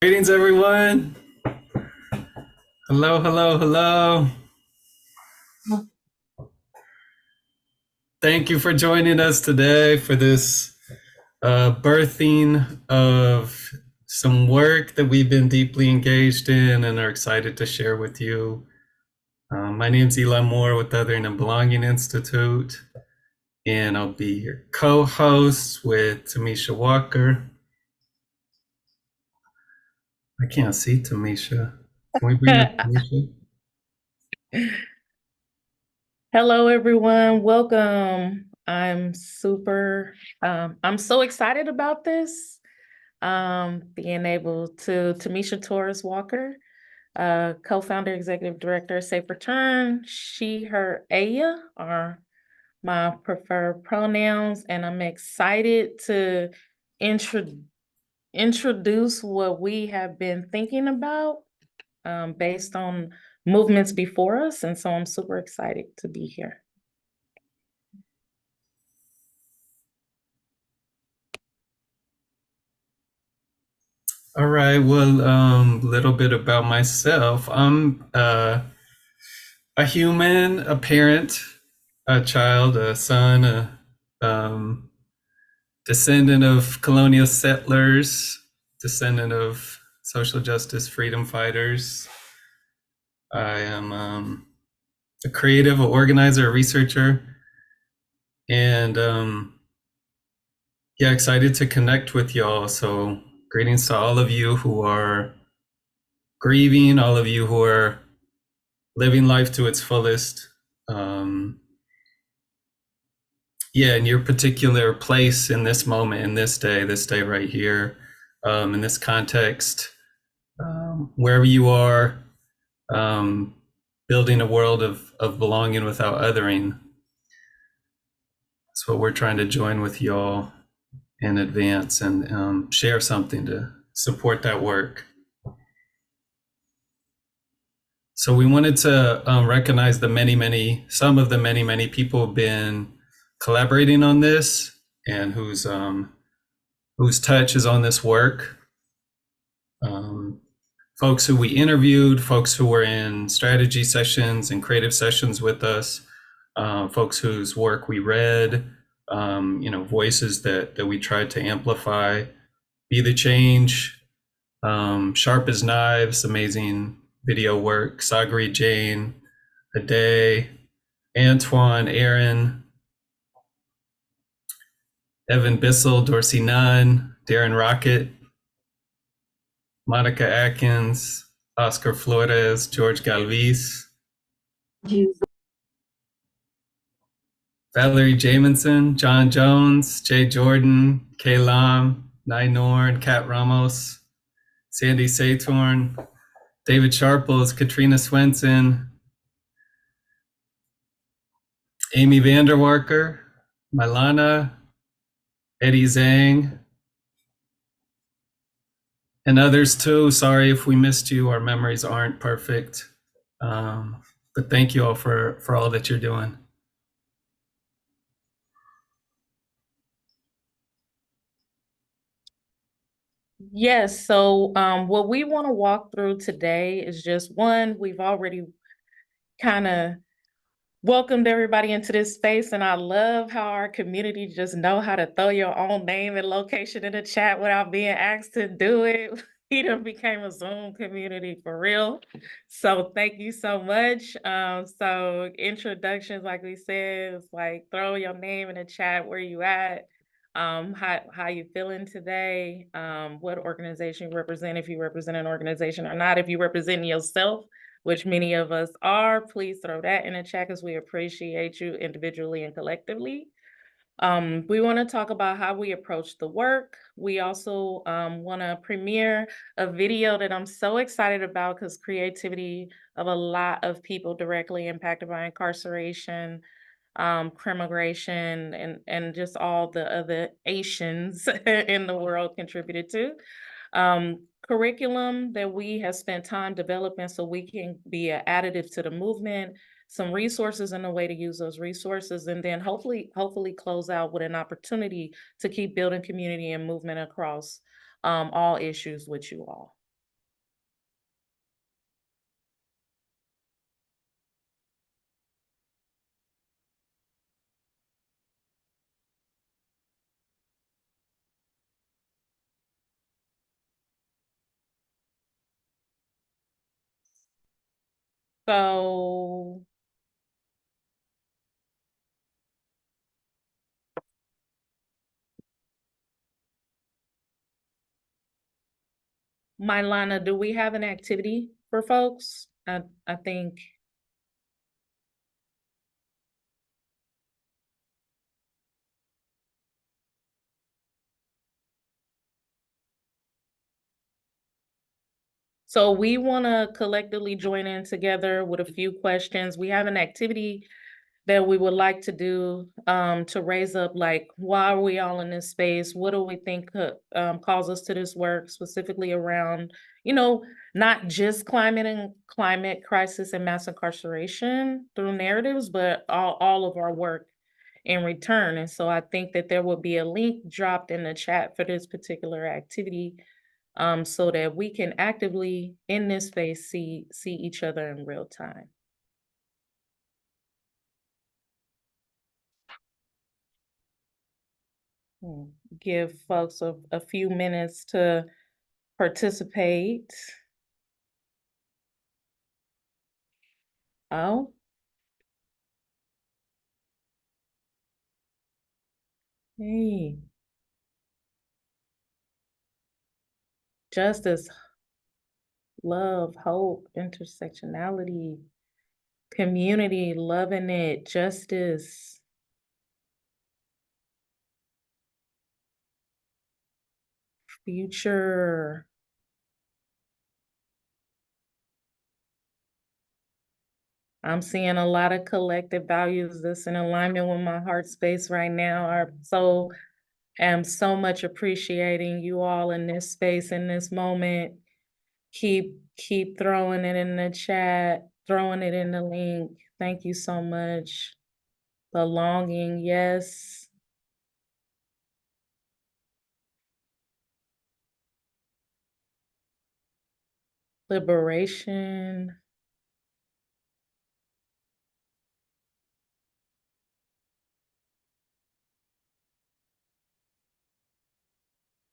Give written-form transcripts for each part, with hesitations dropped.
Greetings, everyone. Hello, hello, hello. Thank you for joining us today for this birthing of some work that we've been deeply engaged in and are excited to share with you. My name's Eli Moore with the Othering and Belonging Institute, and I'll be your co-host with Tamisha Walker. I can't see Tamisha. Can we bring up Tamisha? Hello, everyone. Welcome. I'm so excited about this. Being able to Tamisha Torres Walker, co-founder, executive director, Safe Return. She, her, Aya are my preferred pronouns, and I'm excited to introduce what we have been thinking about based on movements before us. And so I'm super excited to be here. All right. Well, a little bit about myself. I'm a human, a parent, a child, a son, a descendant of colonial settlers, descendant of social justice freedom fighters. I am a creative, an organizer, a researcher, and yeah, excited to connect with y'all. So, greetings to all of you who are grieving, all of you who are living life to its fullest. Yeah, in your particular place in this moment, in this day right here, in this context, wherever you are, building a world of belonging without othering. That's what we're trying to join with y'all in advance and share something to support that work. So we wanted to recognize some of the many people who've been collaborating on this and whose touch is on this work. Folks who we interviewed, folks who were in strategy sessions and creative sessions with us, folks whose work we read, voices that we tried to amplify. Be the Change, Sharp as Knives, amazing video work, Sagri Jane, Ade, Antoine, Aaron, Evan Bissell, Dorsey Nunn, Darren Rocket, Monica Atkins, Oscar Flores, George Galvis, Valerie Jamison, John Jones, Jay Jordan, Kay Lam, Nye Norn, Kat Ramos, Sandy Satorn, David Sharples, Katrina Swenson, Amy Vanderwarker, Milana, Eddie Zhang, and others too. Sorry if we missed you. Our memories aren't perfect. But thank you all for all that you're doing. Yes, so what we want to walk through today is just one, we've already kind of welcomed everybody into this space, and I love how our community just know how to throw your own name and location in the chat without being asked to do it. We done became a Zoom community for real. So thank you so much. So introductions, like we said, is like throw your name in the chat, where you at, how you feeling today, what organization you represent, if you represent an organization or not, if you represent yourself, which many of us are. Please throw that in the chat because we appreciate you individually and collectively. We want to talk about how we approach the work. We also want to premiere a video that I'm so excited about because creativity of a lot of people directly impacted by incarceration, crimmigration, and just all the other Asians in the world contributed to. Curriculum that we have spent time developing so we can be an additive to the movement, some resources and a way to use those resources, and then hopefully close out with an opportunity to keep building community and movement across all issues with you all. So, Mylana, do we have an activity for folks? I think. So we want to collectively join in together with a few questions. We have an activity that we would like to do to raise up, like, why are we all in this space? What do we think calls us to this work, specifically around, you know, not just climate crisis and mass incarceration through narratives, but all of our work in return. And so I think that there will be a link dropped in the chat for this particular activity, so that we can actively in this space see each other in real time. Give folks a few minutes to participate. Oh, hey, justice, love, hope, intersectionality, community, loving it, justice, future. I'm seeing a lot of collective values that's in alignment with my heart space right now. Am so much appreciating you all in this space, in this moment. Keep throwing it in the chat, throwing it in the link. Thank you so much. The longing, yes. Liberation.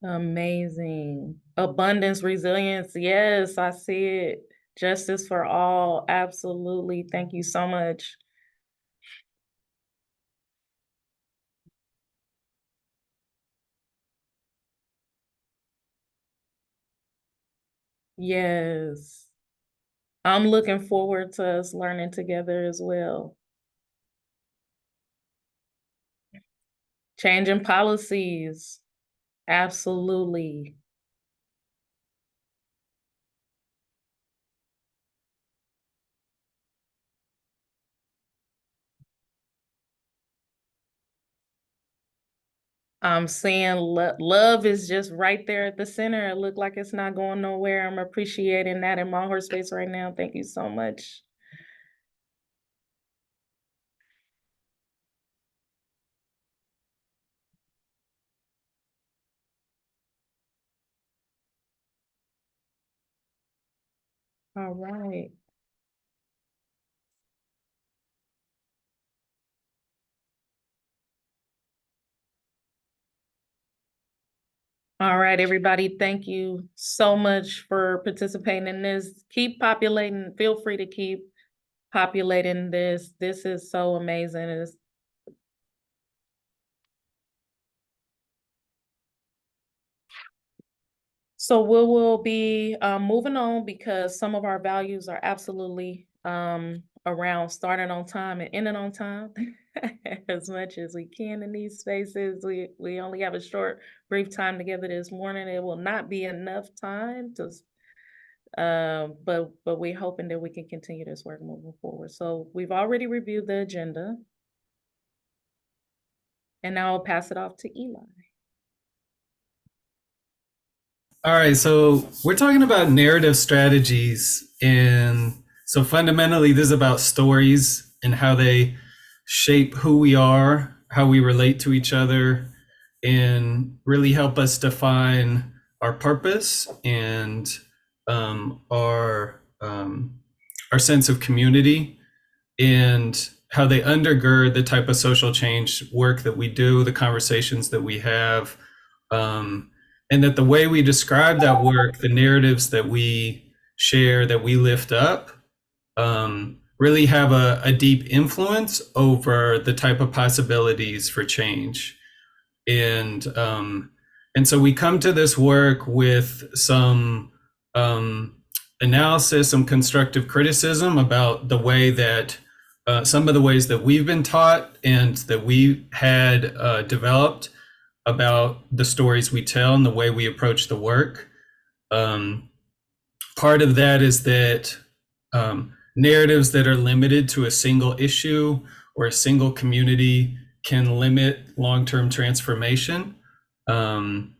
Amazing. Abundance, resilience. Yes, I see it. Justice for all. Absolutely. Thank you so much. Yes. I'm looking forward to us learning together as well. Changing policies. Absolutely. I'm seeing love is just right there at the center. It looked like it's not going nowhere. I'm appreciating that in my heart space right now. Thank you so much. All right. All right, everybody. Thank you so much for participating in this. Keep populating. Feel free to keep populating this. This is so amazing. So we will be moving on because some of our values are absolutely around starting on time and ending on time as much as we can in these spaces. We only have a short, brief time together this morning. It will not be enough time to, but we're hoping that we can continue this work moving forward. So we've already reviewed the agenda, and now I'll pass it off to Eli. All right, so we're talking about narrative strategies. And so fundamentally, this is about stories and how they shape who we are, how we relate to each other, and really help us define our purpose and our sense of community, and how they undergird the type of social change work that we do, the conversations that we have, and that the way we describe that work, the narratives that we share, that we lift up, really have a deep influence over the type of possibilities for change. And and so we come to this work with some um, analysis, some constructive criticism about the way that some of the ways that we've been taught and that we had developed about the stories we tell and the way we approach the work. Um, Part of that is that narratives that are limited to a single issue or a single community can limit long-term transformation, um,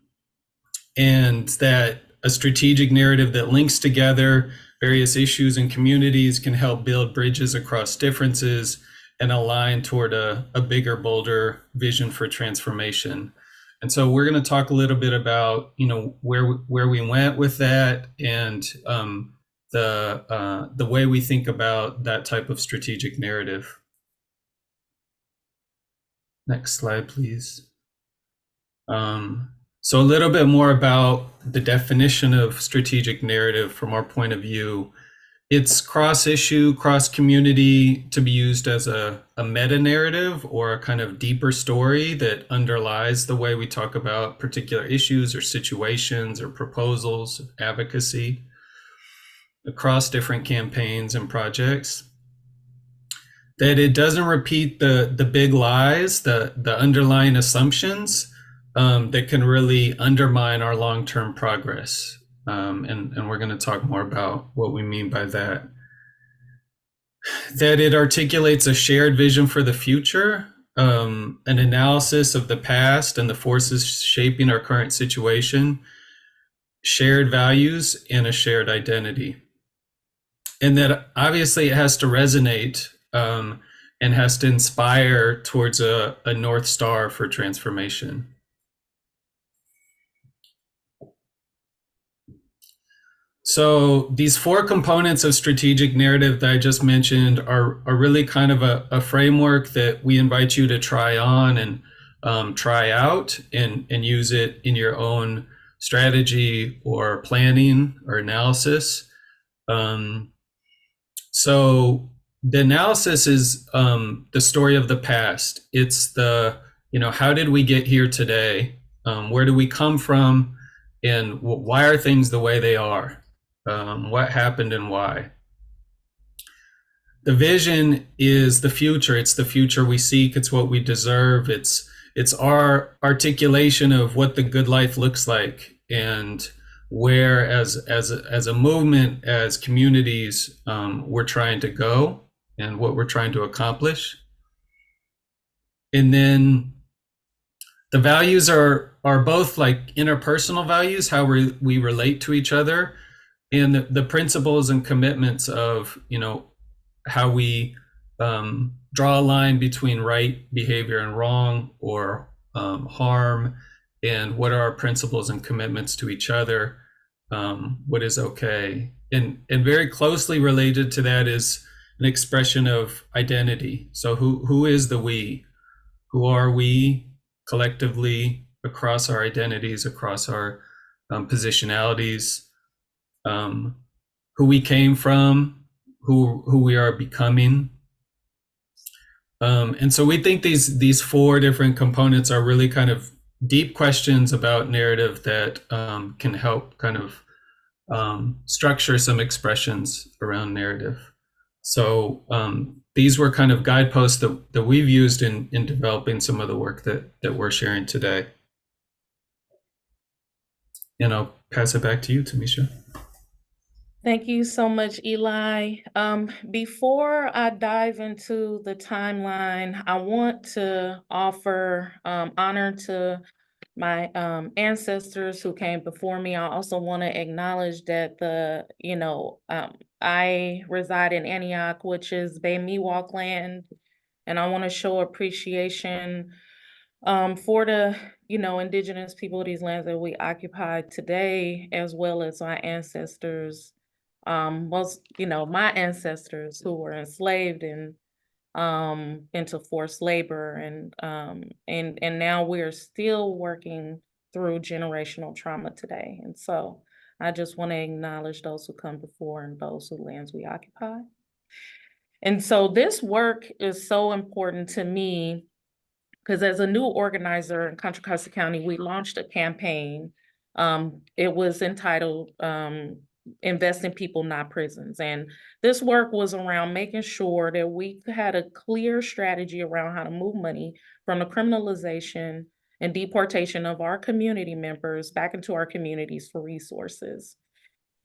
and that a strategic narrative that links together various issues and communities can help build bridges across differences and align toward a bigger, bolder vision for transformation. And so we're going to talk a little bit about, where we went with that, and the way we think about that type of strategic narrative. Next slide, please. So a little bit more about the definition of strategic narrative from our point of view. It's cross-issue, cross-community, to be used as a meta-narrative or a kind of deeper story that underlies the way we talk about particular issues or situations or proposals, advocacy across different campaigns and projects. That it doesn't repeat the big lies, the underlying assumptions that can really undermine our long-term progress. And we're going to talk more about what we mean by that. That it articulates a shared vision for the future, an analysis of the past and the forces shaping our current situation, shared values, and a shared identity. And that obviously it has to resonate and has to inspire towards a North Star for transformation. So these four components of strategic narrative that I just mentioned are really kind of a framework that we invite you to try on and try out and use it in your own strategy or planning or analysis. So the analysis is the story of the past. It's how did we get here today? Where do we come from? And why are things the way they are? What happened and why? The vision is the future. It's the future we seek. It's what we deserve. It's our articulation of what the good life looks like, and where, as a movement, as communities, we're trying to go and what we're trying to accomplish. And then the values are both like interpersonal values, how we relate to each other, and the principles and commitments of how we draw a line between right behavior and wrong, or harm, and what are our principles and commitments to each other, what is okay. And very closely related to that is an expression of identity. So who is the we? Who are we collectively across our identities, across our positionalities, who we came from, who we are becoming. And so we think these four different components are really kind of deep questions about narrative that can help kind of structure some expressions around narrative. So these were kind of guideposts that we've used in developing some of the work that we're sharing today. And I'll pass it back to you, Tamisha. Thank you so much, Eli. Before I dive into the timeline, I want to offer honor to my ancestors who came before me. I also want to acknowledge that I reside in Antioch, which is Bay Miwok land, and I want to show appreciation for the indigenous people of these lands that we occupy today, as well as our ancestors, my ancestors who were enslaved and into forced labor, and now we're still working through generational trauma today. And so I just want to acknowledge those who come before and those whose lands we occupy. And so this work is so important to me because as a new organizer in Contra Costa County, we launched a campaign. It was entitled Invest in People, Not Prisons. And this work was around making sure that we had a clear strategy around how to move money from the criminalization and deportation of our community members back into our communities for resources.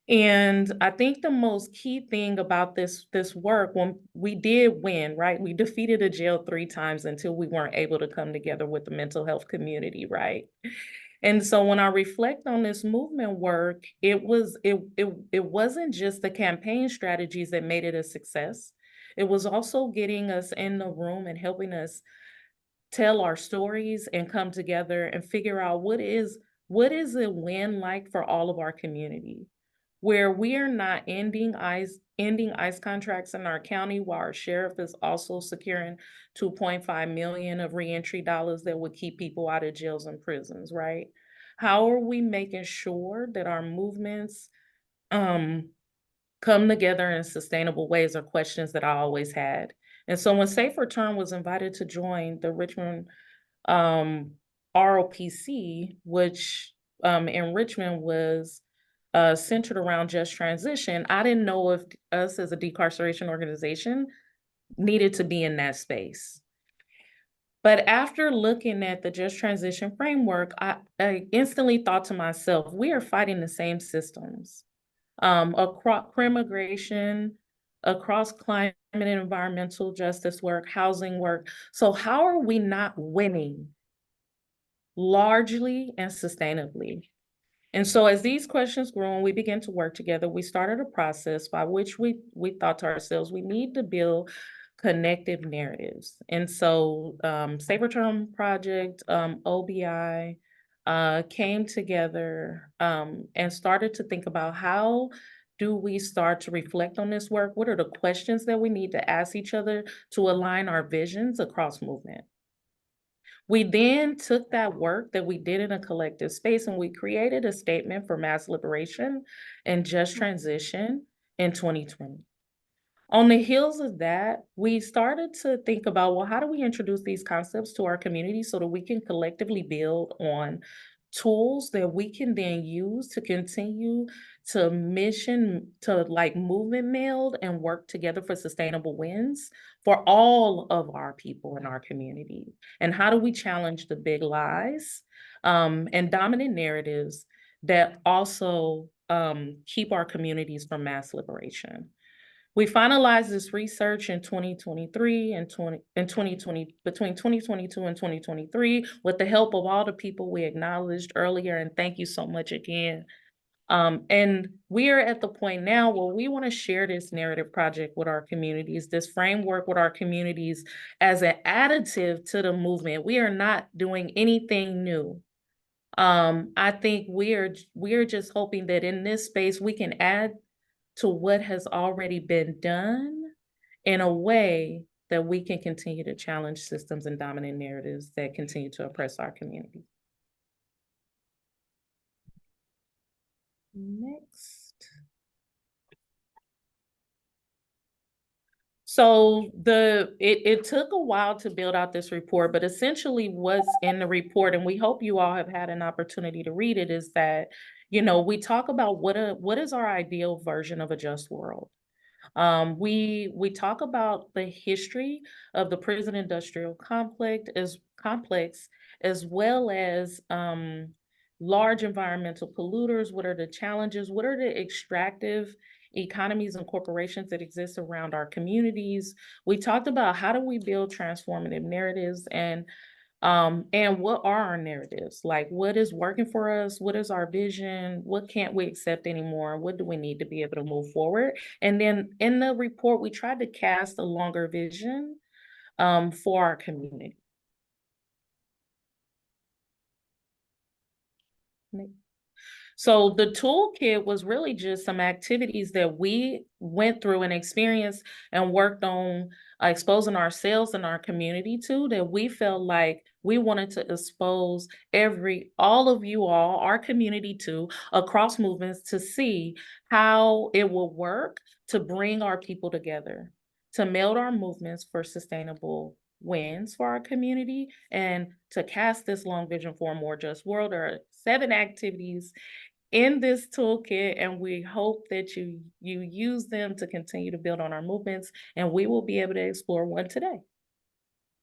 And I think the most key thing about this work, when we did win, right? We defeated a jail 3 times until we weren't able to come together with the mental health community, right? And so when I reflect on this movement work, it wasn't just the campaign strategies that made it a success. It was also getting us in the room and helping us tell our stories and come together and figure out what is a win like for all of our community, where we are not ending ICE contracts in our county while our sheriff is also securing 2.5 million of reentry dollars that would keep people out of jails and prisons, right? How are we making sure that our movements um come together in sustainable ways are questions that I always had. And so when Safe Return was invited to join the Richmond um, ROPC, which in Richmond was centered around just transition, I didn't know if us as a decarceration organization needed to be in that space. But after looking at the just transition framework, I instantly thought to myself, we are fighting the same systems across immigration, across climate and environmental justice work, housing work. So how are we not winning largely and sustainably? And so as these questions grew and we began to work together, we started a process by which we thought to ourselves, we need to build connective narratives. And so Safe Return Project, OBI, came together and started to think about how do we start to reflect on this work? What are the questions that we need to ask each other to align our visions across movement? We then took that work that we did in a collective space and we created a statement for mass liberation and just transition in 2020. On the heels of that, we started to think about, well, how do we introduce these concepts to our community so that we can collectively build on tools that we can then use to continue to movement meld and work together for sustainable wins for all of our people in our community? And how do we challenge the big lies and dominant narratives that also keep our communities from mass liberation? We finalized this research in 2023 and 2020, between 2022 and 2023, with the help of all the people we acknowledged earlier, and thank you so much again. And we are at the point now where we want to share this narrative project with our communities, this framework with our communities as an additive to the movement. We are not doing anything new. I think we are just hoping that in this space we can add to what has already been done in a way that we can continue to challenge systems and dominant narratives that continue to oppress our community. Next. So it took a while to build out this report, but essentially what's in the report, and we hope you all have had an opportunity to read it, is that, we talk about what is our ideal version of a just world. We talk about the history of the prison industrial complex as well as large environmental polluters. What are the challenges? What are the extractive economies and corporations that exist around our communities? We talked about how do we build transformative narratives and what are our narratives? Like, what is working for us? What is our vision? What can't we accept anymore? What do we need to be able to move forward? And then in the report, we tried to cast a longer vision for our community. So the toolkit was really just some activities that we went through and experienced and worked on exposing ourselves and our community to, that we felt like we wanted to expose all of you all, our community to, across movements, to see how it will work to bring our people together. to meld our movements for sustainable wins for our community and to cast this long vision for a more just world. There are 7 activities in this toolkit, and we hope that you use them to continue to build on our movements, and we will be able to explore one today.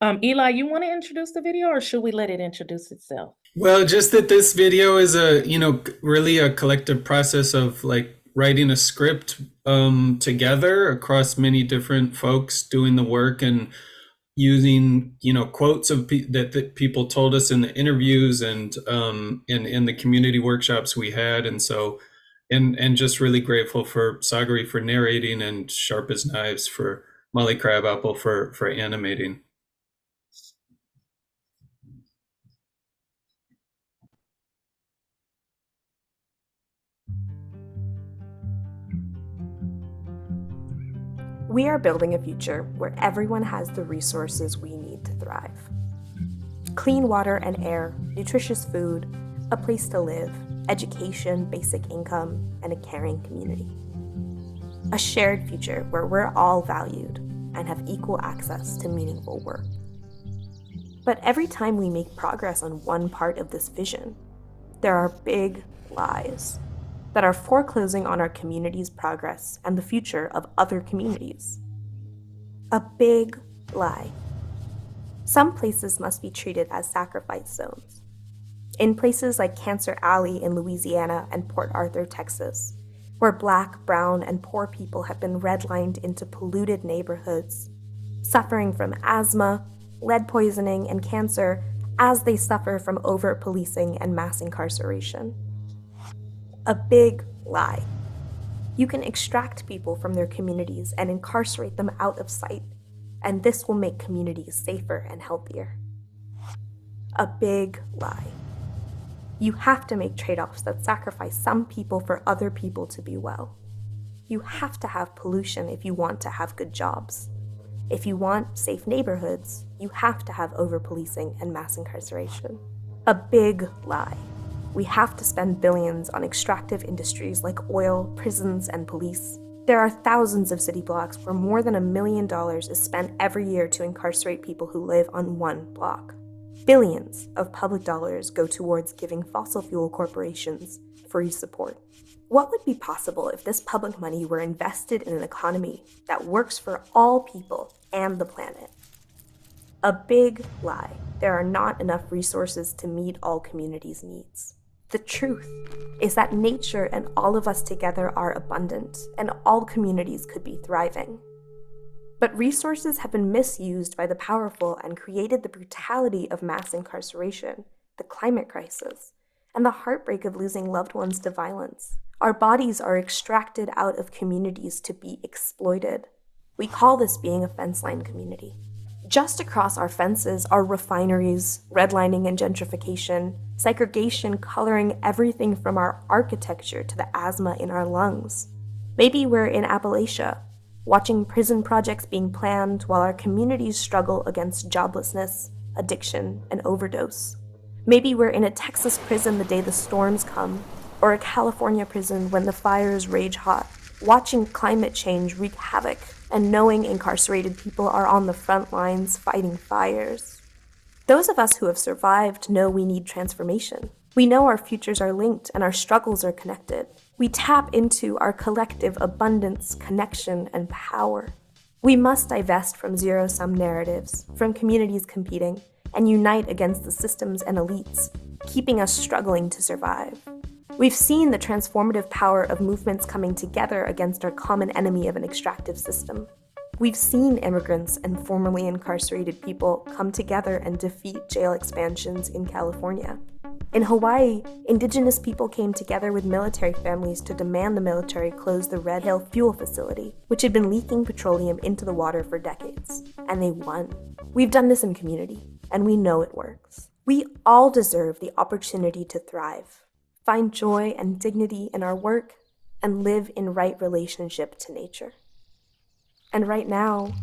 Eli, you want to introduce the video, or should we let it introduce itself? Well, just that this video is really a collective process of like writing a script together across many different folks doing the work and using, quotes that people told us in the interviews and in the community workshops we had. And so, and just really grateful for Sagari for narrating and Sharp as Knives for Molly Crabapple for animating. We are building a future where everyone has the resources we need to thrive. Clean water and air, nutritious food, a place to live, education, basic income, and a caring community. A shared future where we're all valued and have equal access to meaningful work. But every time we make progress on one part of this vision, there are big lies that are foreclosing on our community's progress and the future of other communities. A big lie. Some places must be treated as sacrifice zones. In places like Cancer Alley in Louisiana and Port Arthur, Texas, where Black, brown, and poor people have been redlined into polluted neighborhoods, suffering from asthma, lead poisoning, and cancer as they suffer from over-policing and mass incarceration. A big lie. You can extract people from their communities and incarcerate them out of sight, and this will make communities safer and healthier. A big lie. You have to make trade-offs that sacrifice some people for other people to be well. You have to have pollution if you want to have good jobs. If you want safe neighborhoods, you have to have over-policing and mass incarceration. A big lie. We have to spend billions on extractive industries like oil, prisons, and police. There are thousands of city blocks where more than $1 million is spent every year to incarcerate people who live on one block. Billions of public dollars go towards giving fossil fuel corporations free support. What would be possible if this public money were invested in an economy that works for all people and the planet? A big lie. There are not enough resources to meet all communities' needs. The truth is that nature and all of us together are abundant, and all communities could be thriving. But resources have been misused by the powerful and created the brutality of mass incarceration, the climate crisis, and the heartbreak of losing loved ones to violence. Our bodies are extracted out of communities to be exploited. We call this being a fence line community. Just across our fences are refineries, redlining and gentrification, segregation coloring everything from our architecture to the asthma in our lungs. Maybe we're in Appalachia, watching prison projects being planned while our communities struggle against joblessness, addiction, and overdose. Maybe we're in a Texas prison the day the storms come, or a California prison when the fires rage hot, watching climate change wreak havoc and knowing incarcerated people are on the front lines fighting fires. Those of us who have survived know we need transformation. We know our futures are linked and our struggles are connected. We tap into our collective abundance, connection, and power. We must divest from zero-sum narratives, from communities competing, and unite against the systems and elites, keeping us struggling to survive. We've seen the transformative power of movements coming together against our common enemy of an extractive system. We've seen immigrants and formerly incarcerated people come together and defeat jail expansions in California. In Hawaii, indigenous people came together with military families to demand the military close the Red Hill fuel facility, which had been leaking petroleum into the water for decades, and they won. We've done this in community, and we know it works. We all deserve the opportunity to thrive, find joy and dignity in our work, and live in right relationship to nature. And right now,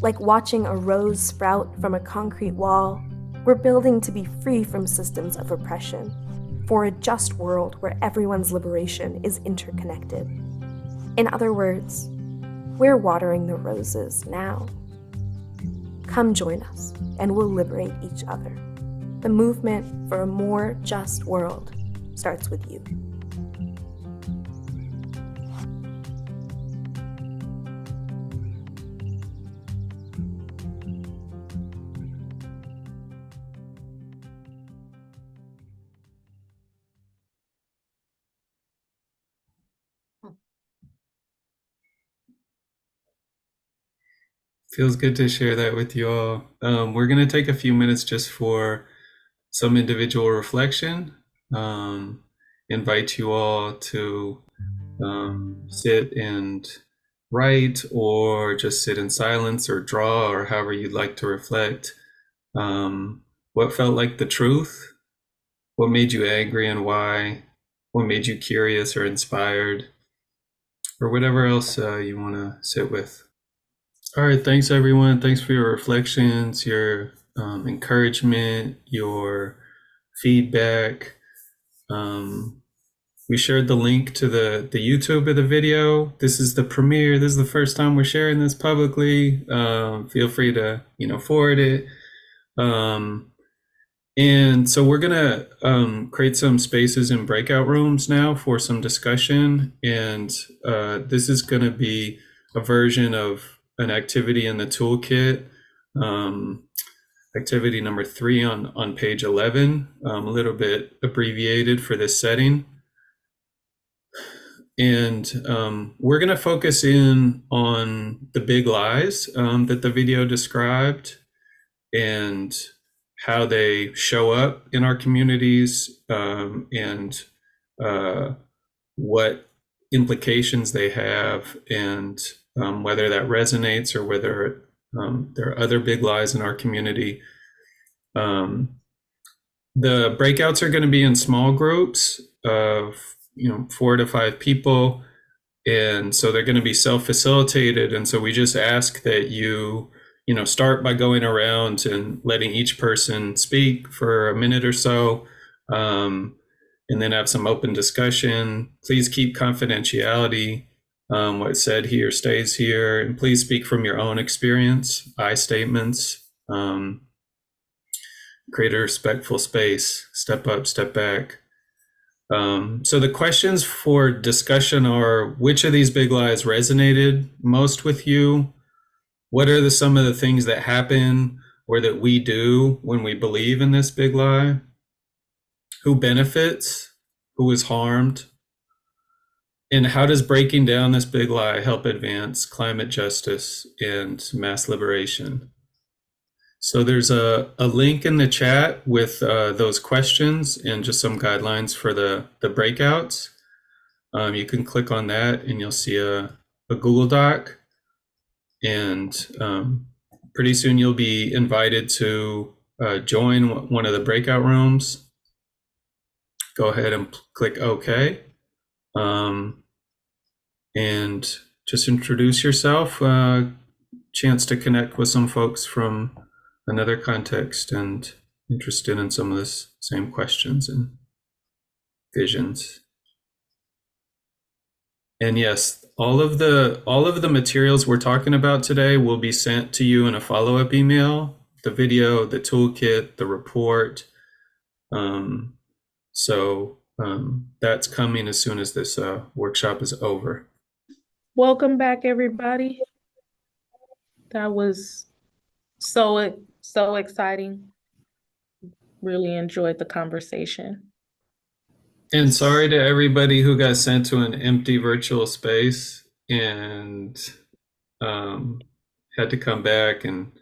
like watching a rose sprout from a concrete wall, we're building to be free from systems of oppression, for a just world where everyone's liberation is interconnected. In other words, We're watering the roses now. Come join us, and we'll liberate each other. The movement for a more just world starts with you. Feels good to share that with you all. We're going to take a few minutes just for some individual reflection. Invite you all to sit and write, or just sit in silence, or draw, or however you'd like to reflect. What felt like the truth? What made you angry and why? What made you curious or inspired? Or whatever else you want to sit with. All right, thanks everyone. Thanks for your reflections, your encouragement, your feedback. We shared the link to the YouTube of the video. This is the premiere. This is the first time we're sharing this publicly. Feel free to forward it. And so we're gonna create some spaces in breakout rooms now for some discussion. And this is gonna be a version of an activity in the toolkit, activity number 3 on page 11, a little bit abbreviated for this setting. And we're going to focus in on the big lies that the video described, and how they show up in our communities, and what implications they have, and whether that resonates, or whether there are other big lies in our community. The breakouts are going to be in small groups of 4 to 5 people, and so they're going to be self-facilitated. And so we just ask that you start by going around and letting each person speak for a minute or so, and then have some open discussion. Please keep confidentiality. What's said here stays here, and please speak from your own experience. I statements. Create a respectful space. Step up, step back. So the questions for discussion are: which of these big lies resonated most with you? What are some of the things that happen or that we do when we believe in this big lie? Who benefits? Who is harmed? And how does breaking down this big lie help advance climate justice and mass liberation? So there's a link in the chat with those questions and just some guidelines for the breakouts. You can click on that and you'll see a Google Doc. And pretty soon you'll be invited to join one of the breakout rooms. Go ahead and click OK. And just introduce yourself. Chance to connect with some folks from another context and interested in some of the same questions and visions. And yes, all of the materials we're talking about today will be sent to you in a follow-up email: the video, the toolkit, the report. So that's coming as soon as this workshop is over. Welcome back, everybody. That was so exciting. Really enjoyed the conversation. And sorry to everybody who got sent to an empty virtual space and had to come back. And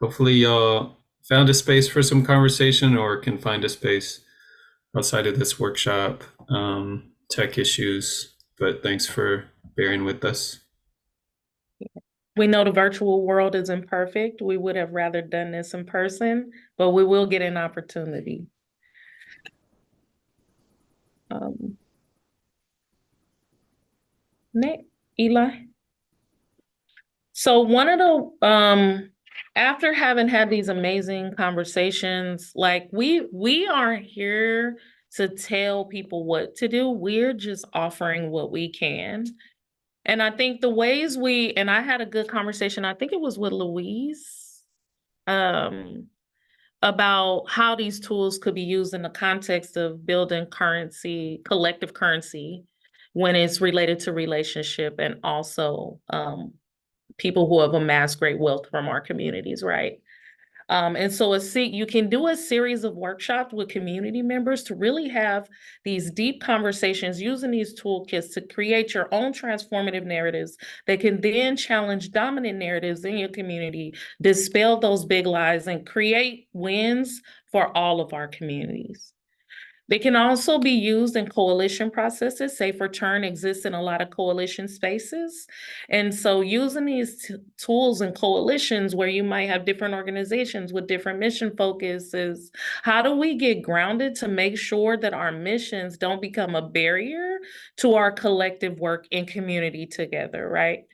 hopefully y'all found a space for some conversation, or can find a space outside of this workshop. Tech issues, but thanks for bearing with us. We know the virtual world is imperfect. We would have rather done this in person, but we will get an opportunity. Nick, Eli. So one of the after having had these amazing conversations, like we aren't here to tell people what to do. We're just offering what we can. And I think the ways and I had a good conversation, I think it was with Louise, um, about how these tools could be used in the context of building currency, collective currency, when it's related to relationship and also people who have amassed great wealth from our communities, right? And so you can do a series of workshops with community members to really have these deep conversations using these toolkits to create your own transformative narratives that can then challenge dominant narratives in your community, dispel those big lies, and create wins for all of our communities. They can also be used in coalition processes. Safe Return exists in a lot of coalition spaces. And so using these tools and coalitions where you might have different organizations with different mission focuses, how do we get grounded to make sure that our missions don't become a barrier to our collective work in community together, right?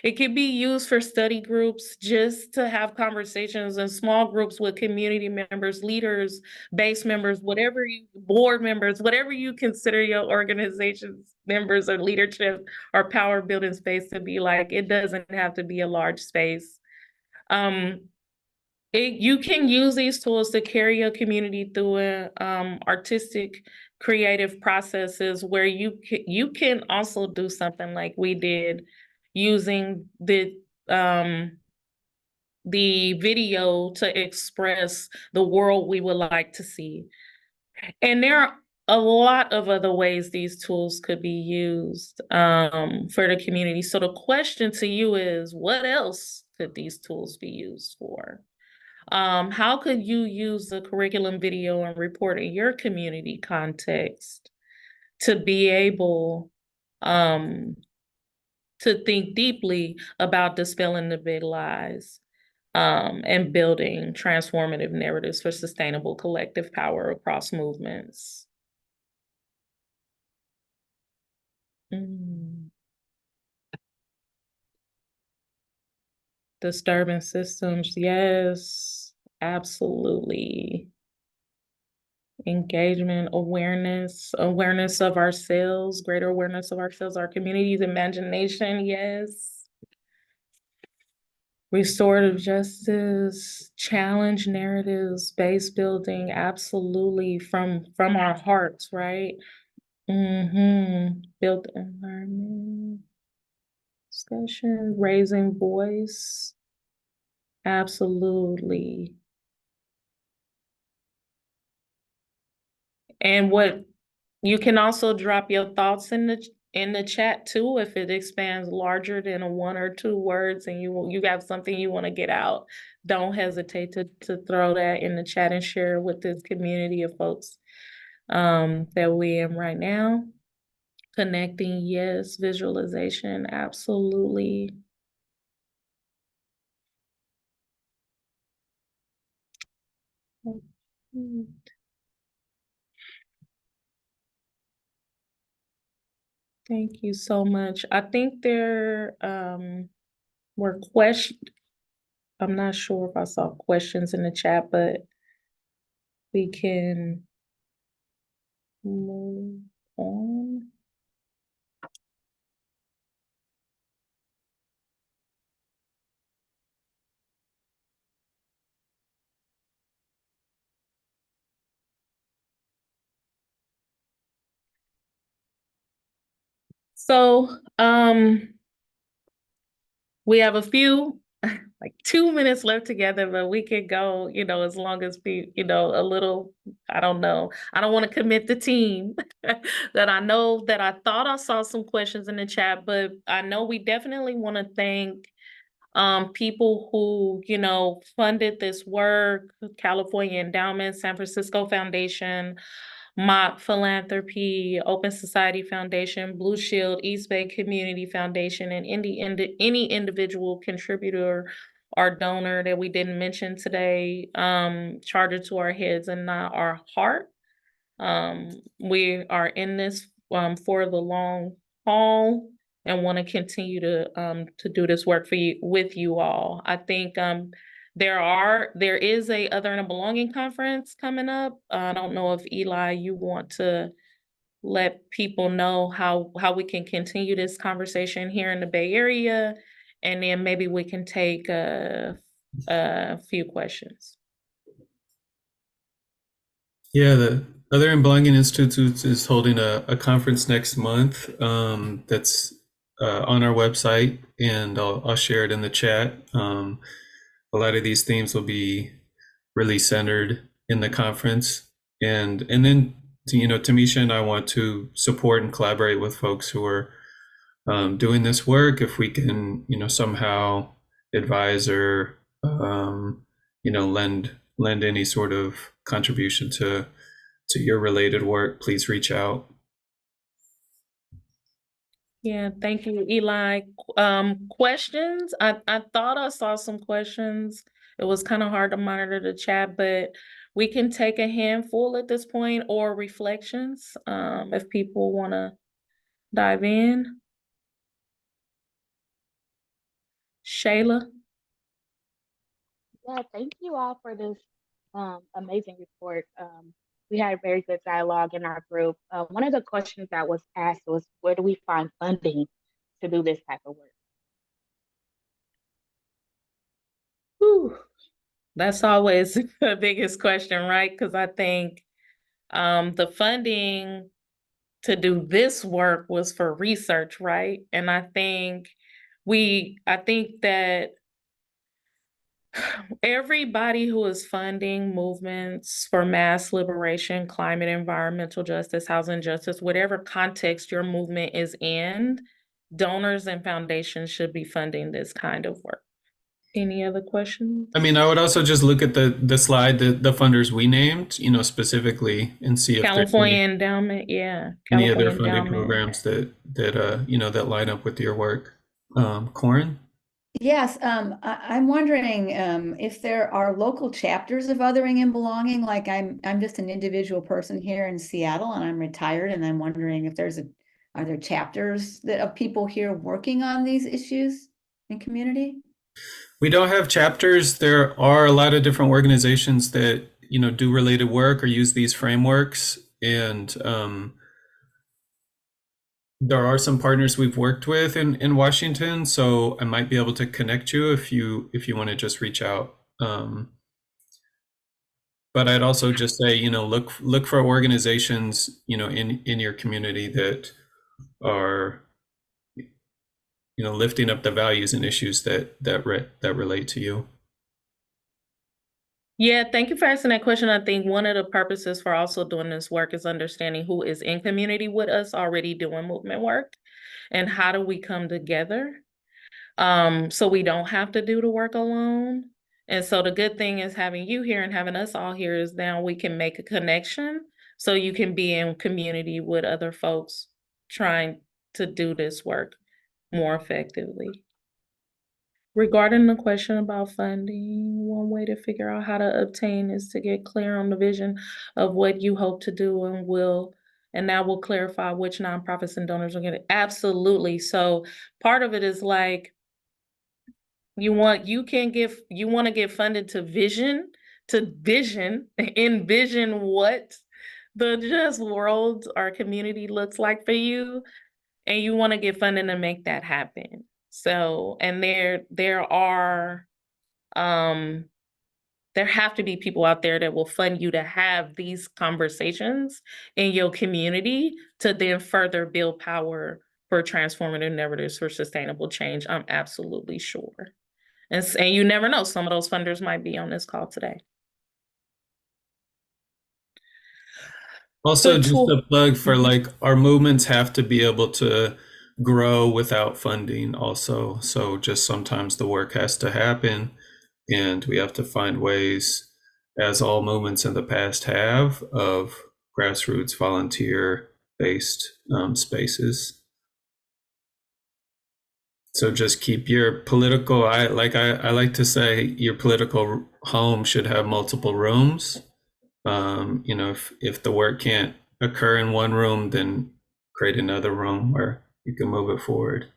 It can be used for study groups, just to have conversations in small groups with community members, leaders, base members, board members, whatever you consider your organization's members or leadership or power building space to be like. It doesn't have to be a large space. You can use these tools to carry your community through artistic, creative processes where you can also do something like we did using the video to express the world we would like to see. And there are a lot of other ways these tools could be used for the community. So the question to you is, what else could these tools be used for? How could you use the curriculum video and report in your community context to be able to think deeply about dispelling the big lies and building transformative narratives for sustainable collective power across movements? Disturbing systems, yes, absolutely. Engagement, awareness of ourselves, greater awareness of ourselves, our communities, imagination, yes. Restorative justice, challenge narratives, base building, absolutely, from our hearts, right? Build environment, discussion, raising voice, absolutely. And what you can also drop your thoughts in the chat too, if it expands larger than a 1 or 2 words and you got something you want to get out. Don't hesitate to throw that in the chat and share with this community of folks that we in right now. Connecting, yes. Visualization, absolutely. Thank you so much. I think there were questions. I'm not sure if I saw questions in the chat, but we can move on. So, we have a few, like 2 minutes left together, but we could go, as long as a little, I don't know. I don't want to commit the team that I know that I thought I saw some questions in the chat, but I know we definitely want to thank people who, funded this work: California Endowment, San Francisco Foundation, Mott Philanthropy, Open Society Foundation, Blue Shield, East Bay Community Foundation, and any individual contributor or donor that we didn't mention today, charger to our heads and not our heart. We are in this for the long haul and want to continue to do this work with you all. I think there is a Other and a Belonging conference coming up. I don't know if Eli, you want to let people know how we can continue this conversation here in the Bay Area, and then maybe we can take a few questions. Yeah, the Other and Belonging Institute is holding a conference next month that's on our website, and I'll share it in the chat. A lot of these themes will be really centered in the conference, and then Tamisha and I want to support and collaborate with folks who are doing this work. If we can, somehow advise or lend any sort of contribution to your related work, please reach out. Yeah, thank you, Eli. Questions? I thought I saw some questions. It was kind of hard to monitor the chat, but we can take a handful at this point, or reflections, if people want to dive in. Shayla? Yeah, thank you all for this amazing report. We had very good dialogue in our group. One of the questions that was asked was, where do we find funding to do this type of work? Whew. That's always the biggest question, right? Because I think the funding to do this work was for research, right? And I think that everybody who is funding movements for mass liberation, climate, environmental justice, housing justice, whatever context your movement is in, donors and foundations should be funding this kind of work. Any other questions? I mean, I would also just look at the slide, the funders we named, specifically, and see if California there's Endowment, yeah. any California other funding Endowment. programs that line up with your work. Corin? Yes, I'm wondering if there are local chapters of Othering and Belonging. Like I'm just an individual person here in Seattle, and I'm retired, and I'm wondering if are there chapters of people here working on these issues in community? We don't have chapters. There are a lot of different organizations that do related work or use these frameworks, and there are some partners we've worked with in Washington, so I might be able to connect you if you want to just reach out. But I'd also just say, look for organizations, in your community that are, lifting up the values and issues that relate to you. Yeah, thank you for asking that question. I think one of the purposes for also doing this work is understanding who is in community with us already doing movement work, and how do we come together so we don't have to do the work alone. And so the good thing is having you here and having us all here is now we can make a connection so you can be in community with other folks trying to do this work more effectively. Regarding the question about funding, one way to figure out how to obtain is to get clear on the vision of what you hope to do and that will clarify which nonprofits and donors will get it. Absolutely. So part of it is like, you want to get funded to envision what the just world or community looks like for you. And you want to get funding to make that happen. So, and there have to be people out there that will fund you to have these conversations in your community to then further build power for transformative narratives for sustainable change. I'm absolutely sure. And you never know, some of those funders might be on this call today. Also, just a plug for our movements have to be able to grow without funding also. So just sometimes the work has to happen, and we have to find ways, as all movements in the past have, of grassroots volunteer-based spaces. So just keep your political, I like to say, your political home should have multiple rooms. If the work can't occur in one room, then create another room where you can move it forward.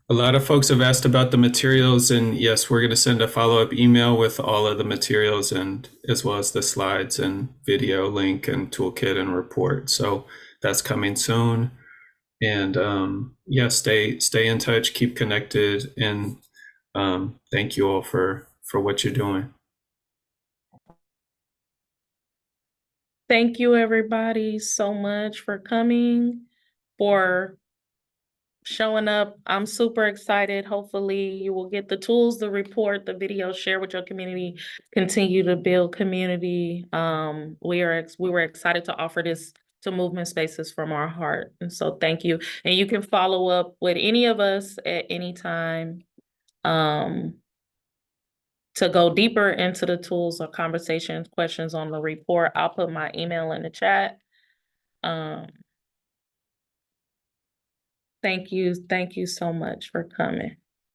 A lot of folks have asked about the materials, and yes, we're going to send a follow-up email with all of the materials, and as well as the slides and video link and toolkit and report. So that's coming soon. And yeah, stay in touch, keep connected, and thank you all for what you're doing. Thank you, everybody, so much for coming, for showing up. I'm super excited. Hopefully you will get the tools, the report, the video, share with your community, continue to build community. We were excited to offer this to Movement Spaces from our heart. And so thank you. And you can follow up with any of us at any time to go deeper into the tools or conversations, questions on the report. I'll put my email in the chat. Thank you so much for coming.